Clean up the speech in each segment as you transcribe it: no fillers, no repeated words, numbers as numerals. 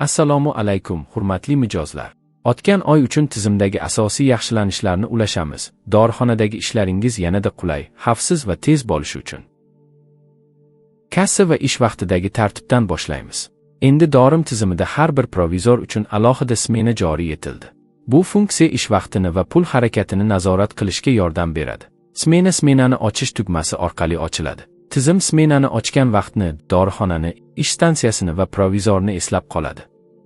Assalomu alaykum, hurmatli mijozlar. O'tgan oy uchun tizimdagi asosiy yaxshilanishlarni ulashamiz. Dorixonadagi ishlaringiz yanada qulay, xavfsiz va tez bo'lishi uchun. Kassa va ish vaqtidagi tartibdan boshlaymiz. Endi dorim tizimida har bir provizor uchun alohida smena joriy etildi. Bu funksiya ish vaqtini va pul harakatini nazorat qilishga yordam beradi. Smenani ochish tugmasi orqali ochiladi. Tizim smenani ochgan vaqtni, dorixonani, ish stansiyasini va provizorni eslab qoladi.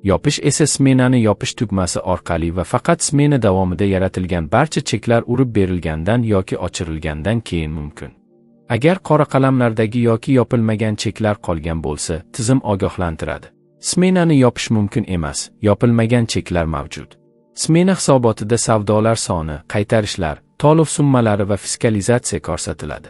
Yopish esa smenani yopish tugmasi orqali va faqat smena davomida yaratilgan barcha cheklar urib berilgandan yoki ochirilgandan keyin mumkin. Agar qora qalamlardagi yoki yopilmagan cheklar qolgan bo'lsa, tizim ogohlantiradi. Smenani yopish mumkin emas, yopilmagan cheklar mavjud. Smena hisobotida savdolar soni, qaytarishlar, to'lov summalari va fiskalizatsiya ko'rsatiladi.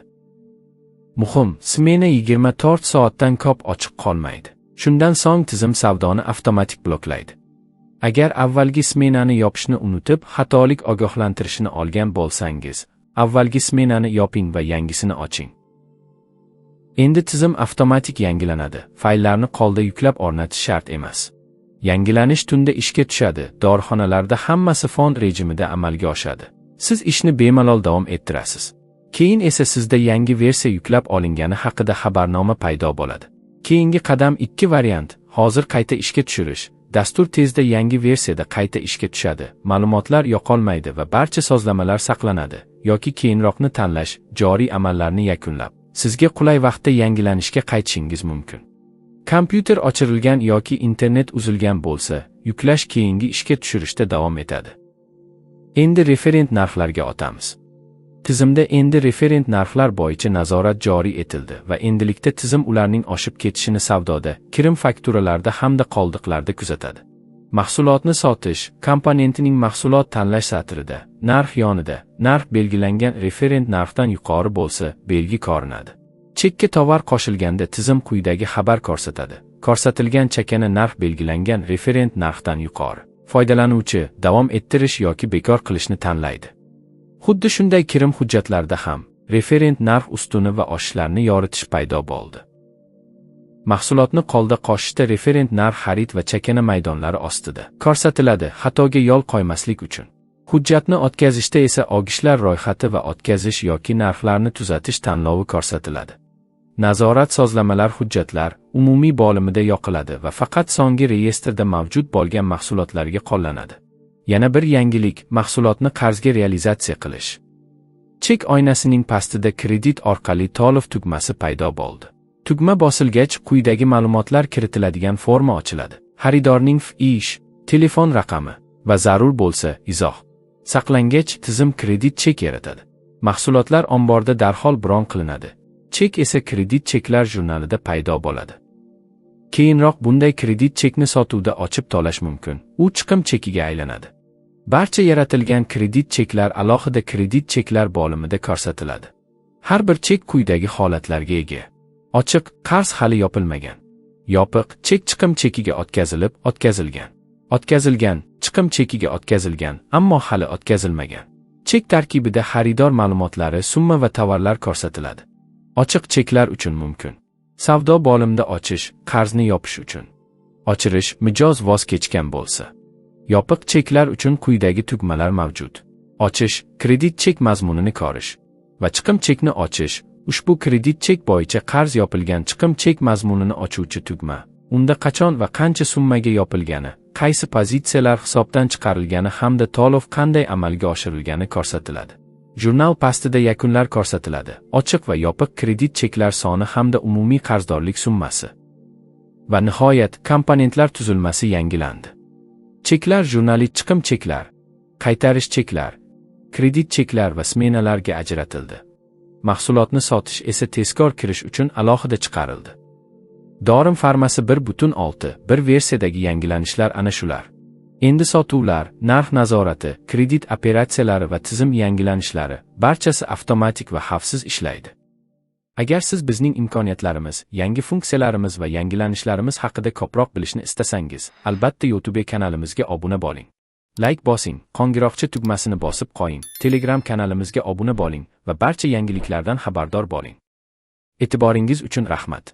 Muhim, smena 24 soatdan ko'p ochiq qolmaydi. Shundan so'ng tizim savdoni avtomatik bloklaydi. Agar avvalgi smenani yopishni unutib, xatolik ogohlantirishini olgan bo'lsangiz, avvalgi smenani yoping va yangisini oching. Endi tizim avtomatik yangilanadi. Fayllarni qolda yuklab o'rnatish shart emas. Yangilanish tunda ishga tushadi. Dorixonalarda hammasi fon rejimida amalga oshadi. Siz ishni bemalol davom ettirasiz. Keyin esa sizda yangi versiya yuklab olingani haqida xabarnoma paydo bo'ladi. Keyingi qadam 2 variant. Hozir qayta ishga tushirish. Dastur tezda yangi versiyada qayta ishga tushadi. Ma'lumotlar yo'qolmaydi va barcha sozlamalar saqlanadi. Yoki keyinroqni tanlash, joriy amallarni yakunlab, sizga qulay vaqtda yangilanishga qaytishingiz mumkin. Kompyuter o'chirilgan yoki internet uzilgan bo'lsa, yuklash keyingi ishga tushirishda davom etadi. Endi referent narxlarga o'tamiz. Tizimda endi referent narxlar bo'yicha nazorat joriy etildi va endilikda tizim ularning oshib ketishini savdoda, kirim fakturalarda hamda qoldiqlarda kuzatadi. Mahsulotni sotish komponentining mahsulot tanlash satrida, narx yonida, narx belgilangan referent narxdan yuqori bo'lsa, belgi ko'rinadi. Chekka tovar qo'shilganda tizim quyidagi xabar ko'rsatadi. Ko'rsatilgan chakana narx belgilangan referent narxdan yuqori. Foydalanuvchi davom ettirish yoki bekor qilishni tanlaydi. Xuddi shunday kirim hujjatlarda ham referent narx ustuni va oshishlarni yoritish paydo bo'ldi. Mahsulotni qolda qo'shishda referent narx xarid va chakana maydonlari ostida ko'rsatiladi, xatoga yo'l qo'ymaslik uchun. Hujjatni o'tkazishda esa ogishlar ro'yxati va o'tkazish yoki narxlarni tuzatish tanlovi ko'rsatiladi. Nazorat sozlamalar hujjatlar umumiy bo'limida yoqiladi va faqat so'nggi reyestrda mavjud bo'lgan mahsulotlarga qo'llanadi. Yana bir yangilik, mahsulotni qarzga realizatsiya qilish. Chek oynasining pastida kredit orqali to'lov tugmasi paydo bo'ldi. Tugma bosilgach, quyidagi ma'lumotlar kiritiladigan forma ochiladi. Xaridorning ish, telefon raqami va zarur bo'lsa, izoh. Saqlangach, tizim kredit chek yaratadi. Mahsulotlar omborda darhol bron qilinadi. Chek esa kredit cheklar jurnalida paydo bo'ladi. Keyinroq bunday kredit chekni sotuvda ochib to'lash mumkin. U chiqim chekiga aylanadi. Barcha yaratilgan kredit cheklar alohida kredit cheklar bo'limida ko'rsatiladi. Har bir chek quyidagi holatlarga ega. Ochiq, qarz hali yopilmagan. Yopiq, chek chiqim chekiga o'tkazilib, o'tkazilgan. O'tkazilgan, chiqim chekiga o'tkazilgan, ammo hali o'tkazilmagan. Chek tarkibida xaridor ma'lumotlari, summa va tovarlar ko'rsatiladi. Ochiq cheklar uchun mumkin. Savdo bo'limida ochish, qarzni yopish uchun. Ochirish, mijoz voz kechgan bo'lsa. Yopiq cheklar uchun quyidagi tugmalar mavjud. Ochish, kredit chek mazmunini ko'rish va chiqim chekni ochish. Ushbu kredit chek bo'yicha qarz yopilgan chiqim chek mazmunini ochuvchi tugma. Unda qachon va qancha summaga yopilgani, qaysi pozitsiyalar hisobdan chiqarilgani hamda to'lov qanday amalga oshirilgani ko'rsatiladi. Jurnal pastida yakunlar ko'rsatiladi. Ochiq va yopiq kredit cheklar soni hamda umumiy qarzdorlik summasi. Va nihoyat, komponentlar tuzilmasi yangilandi. Cheklar jurnali chiqim cheklar, qaytarish cheklar, kredit cheklar va smenalarga ajratildi. Mahsulotni sotish esa tezkor kirish uchun alohida chiqarildi. Dorim farmasi 1.6 bir versiyadagi yangilanishlar ana shular. Endi sotuvlar, narx nazorati, kredit operatsiyalari va tizim yangilanishlari barchasi avtomatik va xavfsiz ishlaydi. Agar siz bizning imkoniyatlarimiz, yangi funksiyalarimiz va yangilanishlarimiz haqida ko'proq bilishni istasangiz, albatta YouTube kanalimizga obuna bo'ling. Like bosing, qo'ng'iroqcha tugmasini bosib qo'ying, Telegram kanalimizga obuna bo'ling va barcha yangiliklardan xabardor bo'ling. E'tiboringiz uchun rahmat.